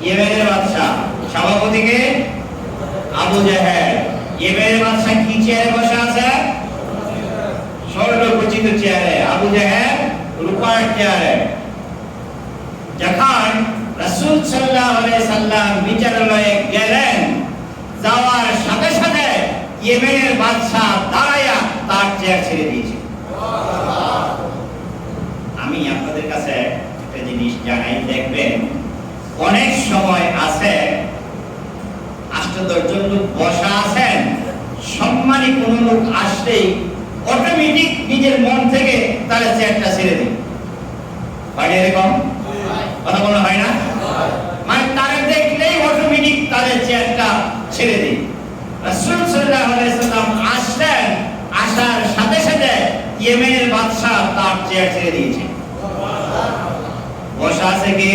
ইয়েমেনের বাদশা, সভাপতিকে আবু জেহেল। ইয়েমেনের বাদশা কি চেয়ারে বসে আছে? স্বর্ণখচিত চেয়ারে। আবু জেহেল রূপার চেয়ারে। যখন রাসূল সাল্লাল্লাহু আলাইহি সাল্লাম বিচারালয়ে গেলেন, যাওয়ার সাথে সাথে ইয়েমেনের বাদশা দাঁড়ায়া তার চেয়ার ছেড়ে দিয়েছে। আমি আপনাদের কাছে একটা জিনিস জানাই, দেখবেন অনেক সময় আছে আশ্চর্যজন লোক বসা আছেন, সম্মানী কোন লোক আসলেই অটোমেটিক নিজের মন থেকে তার চেয়ারটা ছেড়ে দিই। হয় এরকম কথা বলা হয় না? মানে তারা দেখলেই অটোমেটিক তাদের চেয়ারটা ছেড়ে দিই। রাসূল সাল্লাল্লাহু আলাইহি সাল্লাম আসলেন, আসার সাথে সাথে ইয়েমেনের বাদশা তার চেয়ার ছেড়ে দিয়েছে। বসা আছে কি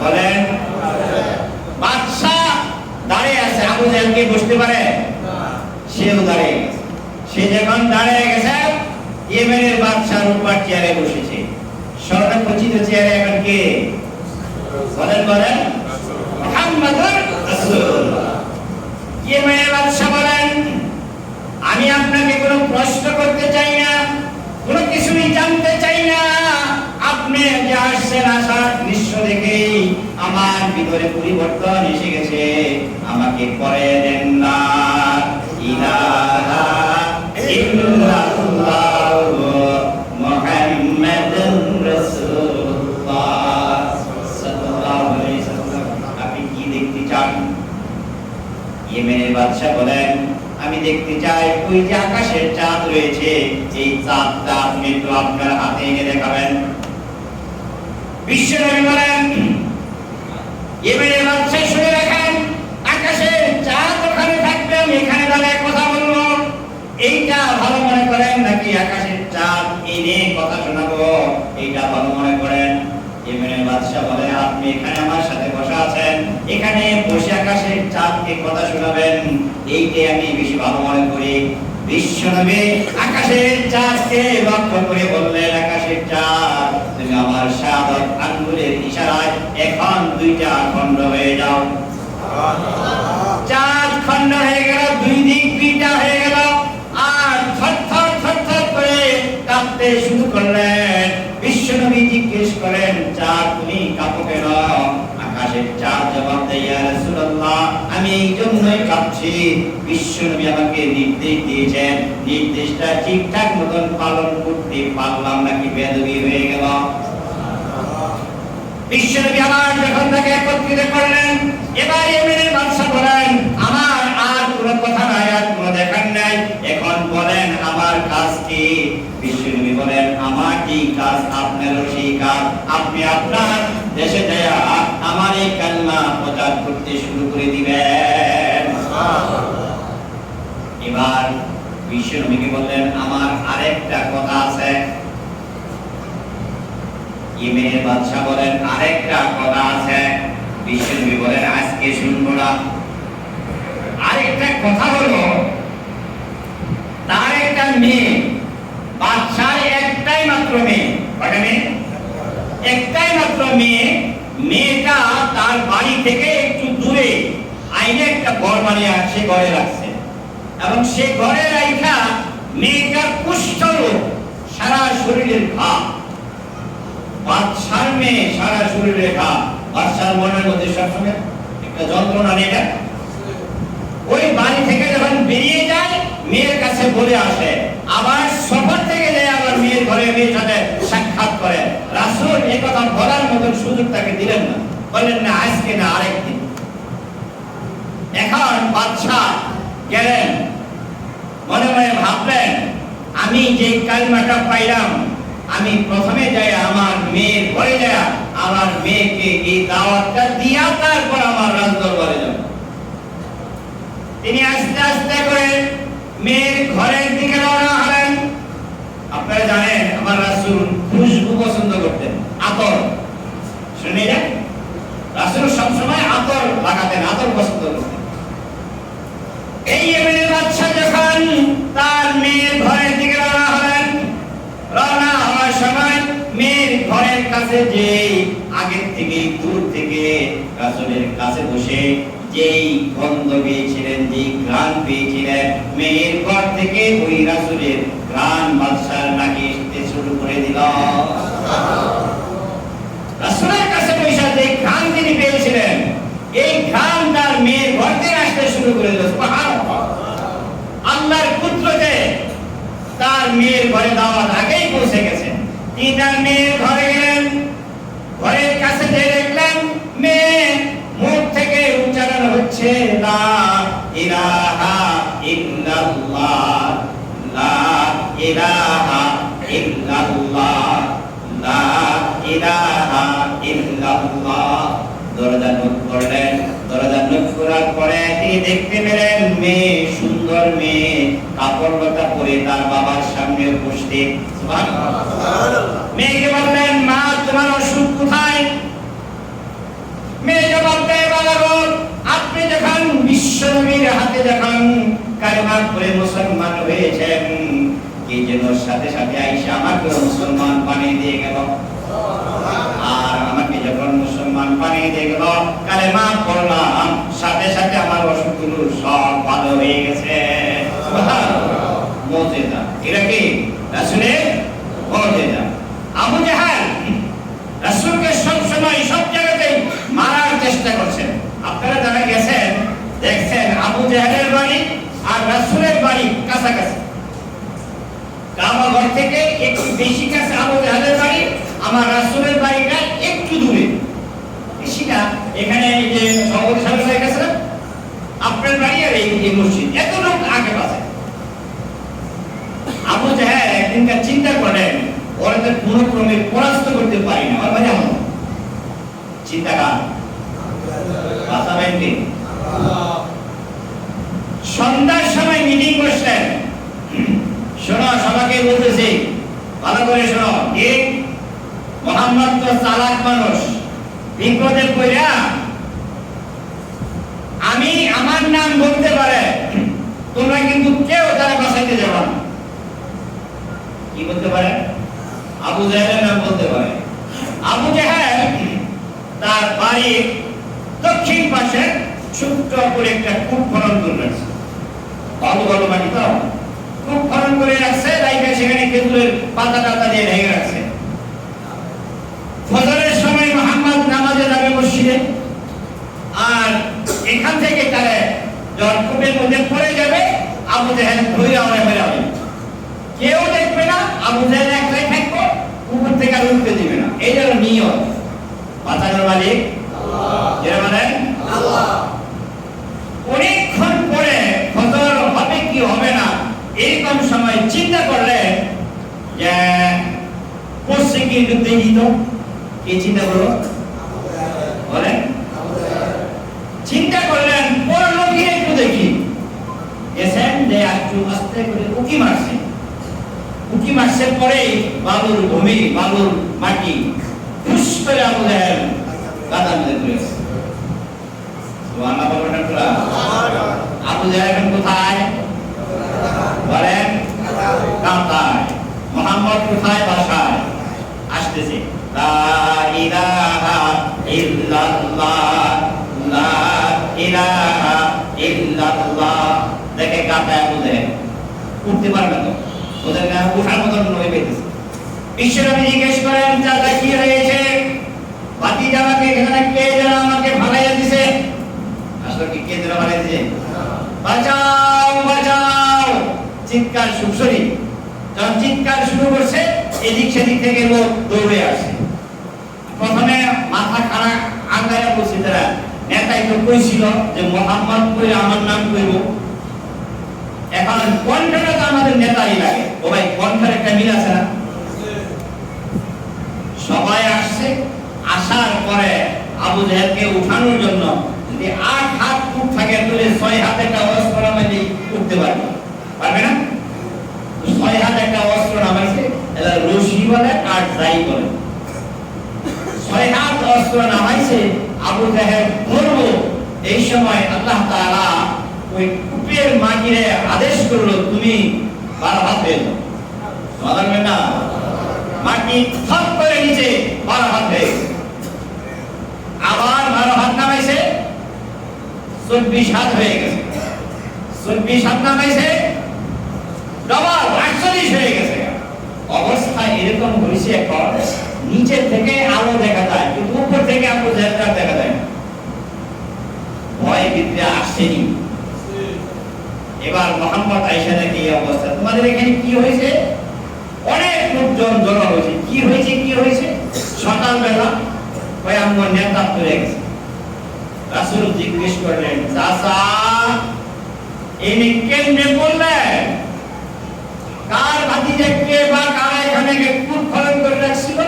বলেন? বাদশা দাঁড়িয়ে আছে। আবু জেহেল কি বসতে পারে? সেও দাঁড়িয়ে গেছে। সে যখন দাঁড়িয়ে গেছে, ইয়েমেনের বাদশা রূপার চেয়ারে বসেছে। স্বর্ণখচিত চেয়ারে এখন কে? বলেন মুহাম্মদুর রাসূলুল্লাহ। ইয়েমেনের বাদশা বলেন, আমি আপনাকে কোনো প্রশ্ন করতে চাই না, কোনো কিছুই জানতে চাই না। যে আসছেন, আসার দৃশ্য দেখেই আমার ভিতরে পরিবর্তন এসে গেছে। আমাকে পরে দেন না ইলাহা ইল্লাল্লাহ মুহাম্মাদুর রাসূলুল্লাহ সাল্লাল্লাহু আলাইহি ওয়াসাল্লাম। আপনি কি দেখতে চান? ইয়েমেনের বাদশা বলেন, আমি দেখতে চাই ওই যে আকাশের চাঁদ রয়েছে, এই চাঁদটা আপনি একটু আপনার হাতে এনে দেখাবেন। বিশ্বনবী বলেন, ইয়েমেনের বাদশা শুনে রাখেন, আকাশের চাঁদ ওখানে থাকবে, আমি এখানে দাঁড়িয়ে কথা বলবো, এইটা ভালো মনে করেন নাকি আকাশের চাঁদ এনে কথা শোনাবো এইটা ভালো মনে করেন? ইয়েমেনের বাদশা বলে, আপনি এখানে আমার সাথে বসা আছেন, এখানে বসে আকাশের চাঁদকে কথা শোনাবেন, এইটাই আমি বেশি ভালো মনে করি। বিশ্বনবী আকাশের চাঁদকে লক্ষ্য করে বললেন, আকাশের চাঁদ, তুমি আমার শাহাদাত আঙ্গুলের ইশারায় এখন দুইটা খণ্ড হয়ে যাও। চাঁদ খণ্ড হয়ে গেল, দুই দিক দুইটা হয়ে গেল, আর থরথর থরথর করে কাঁপতে শুরু করলেন। বিশ্বনবী জিজ্ঞেস করেন, চাঁদ তুমি কাঁপো কেন? আকাশের চাঁদ জবাব দেয়, ইয়া রাসূলুল্লাহ, আমি এই জন্যই কাঁপছি, বিশ্বনবী আমাকে নির্দেশ দিয়েছেন, নির্দেশটা ঠিকঠাক মতন পালন করতে পারলাম নাকি বেয়াদবি হয়ে গেল। বিশ্বনবী আবার যখন তাকে একত্রিত করলেন, এবার ইয়েমেনের বাদশা বলেন, আমার আর কোনো কথা নাই, আর কোনো দেখার নাই, এখন বলেন আমার কাজ কি? বিশ্বনবী বলেন, আমার কি কাজ আপনারও সেই কাজ, আপনি আপনার দেশে যায়া আমার এই কালিমা প্রচার করতে শুরু করে দিবেন। এবার বিশ্বনবীকে বললেন, আমার আরেকটা কথা আছে। ইয়েমেনের বাদশা বলেন, আরেকটা কথা আছে। বিশ্বনবী বলেন, আজকে শুনবো না। আরেকটা কথা হলো, তার একটা মেয়ে, বাদশার একটাই মাত্র মেয়ে, কয়টা মেয়ে? একটাই মাত্র মেয়ে। মেয়েটা তার বাড়ি থেকে একটু দূরে আইনে একটা ঘর বানিয়ে সে ঘরে রাখছে, এবং সে ঘরে রাখা মেয়েটার কুষ্ঠ রোগ, সারা শরীরের ঘা। বাদশার মেয়ে, সারা শরীরে ঘা, বাদশার মনের মধ্যে সবসময় একটা যন্ত্রণা নেই। ওই বাড়ি থেকে যখন বেরিয়ে যায়, মেয়ের কাছে বলে আসে, আবার সফর থেকে যায় আবার মেয়ের ঘরে মেয়ের সাথে সাক্ষাৎ করে। রাসূল এই কথা বলার মতন সুযোগ তাকে দিলেন না, বললেন না আজকে না, আরেকদিন। এখন বাদশাহ গেলেন, মনে মনে ভাবলেন, আমি যে কালিমাটা পাইলাম, আমি প্রথমে যাই আমার মেয়ের ঘরে যাই, আমার মেয়েকে এই দাওয়াতটা দিয়া তারপর আমার রাজদরবারে যাব। তিনি আস্তে আস্তে করে মেয়ের ঘরের দিকে রওনা হলেন। আপনারা জানেন আমার রাসূল খুশবু পছন্দ করতেন, আতর। শুনে যান, রাসূল সবসময় আতর লাগাতেন, আতর পছন্দ করতেন। এই ইয়েমেনের বাদশা যখন তার মেয়ের ঘরের দিকে রওনা হলেন, রওনা হওয়ার সময় মেয়ের ঘরের কাছে যে আগের থেকে দূর থেকে রাসূলের কাছে বসে যেই গন্ধ পেয়েছিলেন, যেই ঘ্রাণ পেয়েছিলেন, মেয়ের ঘর থেকে ওই রাসূলের ঘ্রাণ বাদশার নাকে আসতে শুরু করে দিল। রাসূলের কাছে বসে যে ঘ্রাণ তিনি পেয়েছিলেন, এই ঘ্রাণ তার মেয়ের ঘর থেকে আসতে শুরু করে দিল। সুবহানাল্লাহ! আল্লাহর কুদরতে তার মেয়ের ঘরে দাওয়াত আগেই পৌঁছে গেছে। তিনি তার মেয়ের ঘরে গেলেন, ঘরের কাছে যে দেখলেন মেয়ে মুখ থেকে উচ্চারণ হচ্ছে, লা ইলাহা ইল্লাল্লাহ, লা ইলাহা ইল্লাল্লাহ, লা ইলাহা ইল্লাল্লাহ। দরজা নক করলেন, দরজা নক করার পরে তিনি দেখতে পেলেন মেয়ে, সুন্দর মেয়ে, কাপড় লতা পরে তার বাবার সামনে উপস্থিত। সুবহানাল্লাহ! মেয়েকে বললেন, মা তোমার অসুখ কোথায়? মেয়ে জবাব দেয়, বাবা গো, আপনি যখন বিশ্বনবীর হাতে যখন কালেমা পড়ে মুসলমান হয়েছেন, কি যেন সাথে সাথে আইসা আমাকে মুসলমান বানিয়ে দিয়ে গেল। আর আমাকে যখন মুসলমান বানিয়ে দিয়ে গেল, কালেমা পড়লাম, সাথে সাথে আমার অসুখগুলো সব ভালো হয়ে গেছে। মুজিজা, এটা কি রাসূলের মুজিজা। আবু জাহেল রাসূলের বাড়ি কাছাকাছি, কাবা ঘর থেকে একটু বেশি কাছে আবু জাহেলের বাড়ি, আমার রাসূলের বাড়িটা একটু দূরে, বেশি না। এখানে এই যে সভাপতি সাহেব হয়ে গেছে না, আপনার বাড়ি আর এই মসজিদ এত লোক আগে পাশে। আবু জাহেল একদিনকার চিন্তা করেন, ওরা তো কোনো ক্রমে পরাস্ত করতে পারি না, আমার যেমন চিন্তা কার বাঁচাবেন কি? সন্ধ্যার সময় মিটিং বসলেন, শোনো সবাইকে বলতেছি, ভালো করে শোনো, ঠিক মুহাম্মদ তো চালাক মানুষ, বিপদে পড়া আমি আমার নাম বলতে পারে, তোমরা কিন্তু কেউ তারা বাঁচাইতে যাবে না। কি বলতে পারে? আবু জাহেলের নাম বলতে পারে। আবু জাহেল তার বাড়ির দক্ষিণ পাশে ছোট্ট করে একটা কূপ খনন করে রাখছে, ভালো ভালো মাটি তো কূপ খনন করে রাখছে, রাইখে সেখানে খেজুরের পাতা টাতা দিয়ে ঢেকে রাখছে। ফজরের সময় মুহাম্মদ নামাজে যাবে মসজিদে, আর এখান থেকে তারা যখন কূপের মধ্যে পড়ে যাবে, আবু জাহেল ধরে আমরা বেরাবে, কেউ দেখবে না, আবু জাহেল একলাই থাকবে, উপর থেকে আর উঠতে দিবে না। এই হলো নিয়ম। বাঁচানোর মালিক আল্লাহ, যারা বলেন আল্লাহ। অনেকক্ষণ পরে ফজর হবে কি হবে না এরকম সময় চিন্তা করলেন যে পড়ছে কি একটু দেখি তো, কি চিন্তা করলো বলেন? চিন্তা করলেন পড়লো কি একটু দেখি, গেছেন যে একটু আস্তে করে উকি মারছে, উকি মারছে পরে বালুর ভূমি, বালুর মাটি ফুস করে আবু জাহেল গাদার মধ্যে পড়েছে। সুবহানাল্লাহ বলেন না? আবু জাহেল এখন কোথায় বলেন? কাতায়। মুহাম্মদ কোথায়? বাসায়। আসতেছে, লা ইলাহা ইল্লাল্লাহ, লা ইলাহা ইল্লাল্লাহ। দেখে কাতায় আবু জাহেল, উঠতে পারবে না, ওদের না উঠার মতন নয় পেতেছে। বিশ্বনবী জিজ্ঞেস করেন, চাচা কি হয়েছে? ভাতিজা আমাকে এখানে কে যেন আমাকে ভাগাইয়া দিছে। আসলে কি কে যেন ভাগাইয়া দিছে? বাঁচাও বাঁচাও চিৎকার সুরসরি। যখন চিৎকার শুরু করছে, এদিক সেদিক থেকে লোক দৌড়ে আসে। প্রথমে মাথা খারাপ আঙ্গায়া বলছে, তারা নেতাই তো কইছিল যে মুহাম্মদ কই আমার নাম কইব, এখন কণ্ঠটা তো আমাদের নেতাই লাগে। ও ভাই কণ্ঠের একটা মিল আছে না? সবাই আসছে, আসার পরে আবু জাহেলকে উঠানোর জন্য যদি 8 হাত উঠ থাকে তাহলে 6 হাত একটা অস্ত্র নামাইলে উঠতে পারবে, পারবে না? 6 হাত একটা অস্ত্র নামাইছে, এলা রশি বলে আর যাই বলে, 6 হাত অস্ত্র নামাইছে। আবু জাহেল ধরবো, এই সময় আল্লাহ তাআলা ওই কূপের মাটিরে আদেশ করলো, তুমি 12 হাত হয়ে যাও। বলবে না, মাটি থপ করে নিচে 12 হাত হয়ে গেছে। আবার 12 হাত নামাইছে, 24 হাত হয়ে গেছে। 24 হাত নামাইছে, ডবল 48 হয়ে গেছে। অবস্থা এরকম হয়েছে, এখন নিচে থেকে আলো দেখা যায় কিন্তু উপর থেকে আবু জাহেল দেখা যায় না। ভয় ভিতরে আসেনি। এবার মুহাম্মদ আয়েশা দেখে এই অবস্থা, তোমাদের এখানে কি হয়েছে? অনেক লোকজন জড়ো হয়েছে। কি হয়েছে কি হয়েছে? সকালবেলা ওই আমার নেতা পড়ে গেছে। রাসূল জিজ্ঞেস করলেন, চাচা ইনি কেমনে বললেন? কার ভাতিজা কে বা কারা এখানে কূপ খনন করে রাখছিল?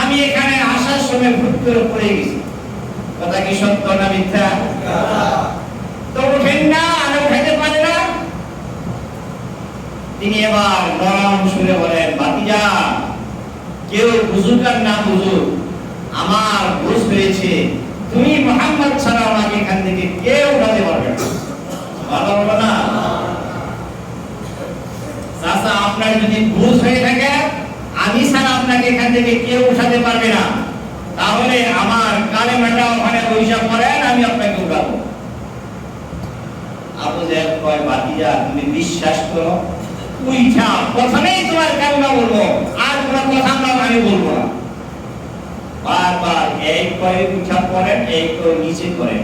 আমি এখানে আসার সময় ভুল করে পড়ে গেছি। কথা কি সত্য না মিথ্যা? তো উঠেন না, আর উঠাইতে পারে না। তিনি এবার নরম সুরে বলেন, ভাতিজা কেউ বুঝুক আর না বুঝুক, আমার বুঝ হয়েছে, তুমি মুহাম্মদ ছাড়া আমাকে এখান থেকে কেউ উঠাতে পারবে না। ভালো হলো না? চাচা আপনার যদি বুঝ হয়ে থাকে, আমি ছাড়া আপনাকে এখান থেকে কেউ উঠাতে পারবে না, তাহলে আমার কালেমাটা ওখানে বইসা পড়েন, আমি আপনাকে উঠাবো। আবু জাহেল কয়, ভাতিজা তুমি বিশ্বাস করো, উঠা প্রথমেই তোমার কালেমা বলবো, আর কোনো কথা আমি বলবো না। বারবার এই কয়ে উঠা পড়েন, এই কয়ে নিচে করেন।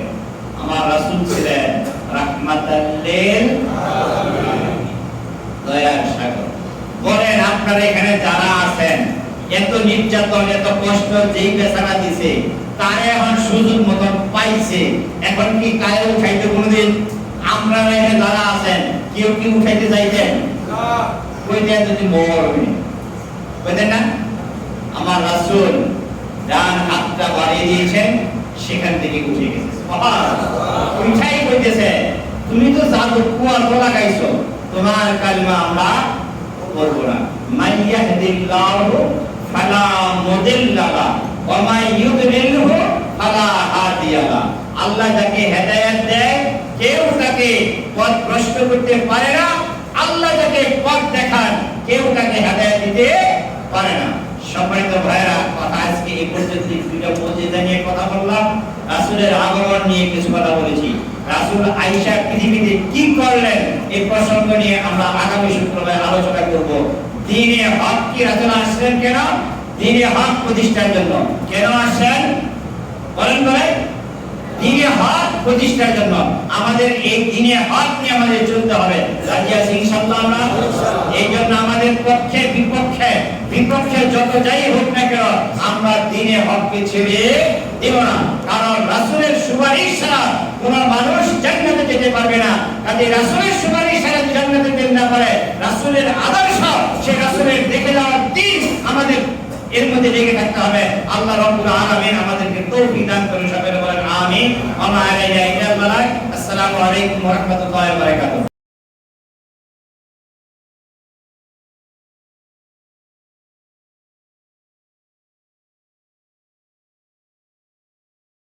আমার রাসূল ছিলেন রাহমাতাল লিল আলামিন, দয়ার সাগর। বলেন আপনারা এখানে যারা আছেন, এত নির্যাতন এত কষ্ট যেই বেচারা দিছে তারা এখন সুযোগ মতন পাইছে, এখন কি কায়ে উঠাইতে কোনোদিন? আমরা এখানে যারা আছেন কেউ কি উঠাইতে চাইতেন? কইতেন যদি মরবে, কইতেন না? আমার রাসূল ডান হাতটা বাড়িয়ে দিয়েছেন, সেখান থেকে উঠে গেছে। উঠাই কইতেছে তুমি তো জাদু কুয়ার লাগাইছো, তোমার কালিমা আমরা বলবো না। মাইয়াহদিল্লাহু ফালা মুদিল্লা লাহু ওয়া মাই ইউদ্লিলহু ফালা হাদিয়া লাহু। আল্লাহ যাকে হেদায়েত দেয় কেউ তাকে পথ ভ্রষ্ট করতে পারে না, আল্লাহ যাকে পথ দেখান কেউ তাকে হেদায়েত দিতে পারে না। সম্মানিত ভাইরা, কথা আজকে এই পর্যন্ত দুইটা মুজিজা নিয়ে কথা বললাম, রাসূলের আগমন নিয়ে কিছু কথা বলেছি। রাসূল আয়েশা পৃথিবীতে কি করলেন এই প্রসঙ্গ নিয়ে আমরা আগামী শুক্রবারে আলোচনা করব। দ্বীনে হক কি রাসূল আসলেন কেন? দ্বীনে হক প্রতিষ্ঠার জন্য। কেন আসেন বলেন ভাই? দ্বীনে হক প্রতিষ্ঠার জন্য। আমাদের এই দ্বীনে হক নিয়ে আমাদের চলতে হবে। রাজি আছি ইনশাআল্লাহ আমরা? এই জন্য আমাদের পক্ষে বিপক্ষে যত যাই হোক না কেন আমরা দ্বীনে হককে ছেড়ে দেব না। কারণ রাসূলের সুপারিশ ছাড়া কোন মানুষ জান্নাতে যেতে পারবে না। কাজে রাসূলের সুপারিশ ছাড়া জান্নাতে যেতে না পারে, রাসূলের আদর্শ, সে রাসূলের দেখে যাওয়ার দিন আমাদের এর মধ্যে লেগে থাকতে হবে। আল্লাহ রাব্বুল আলামিন আমাদেরকে তৌফিক দান করুন। সকলে বলেন আমিন। ওয়া মা আলাইনা ইল্লাল বালাগ। আসসালামু আলাইকুম ওয়া রাহমাতুল্লাহি ওয়া বারাকাতুহু।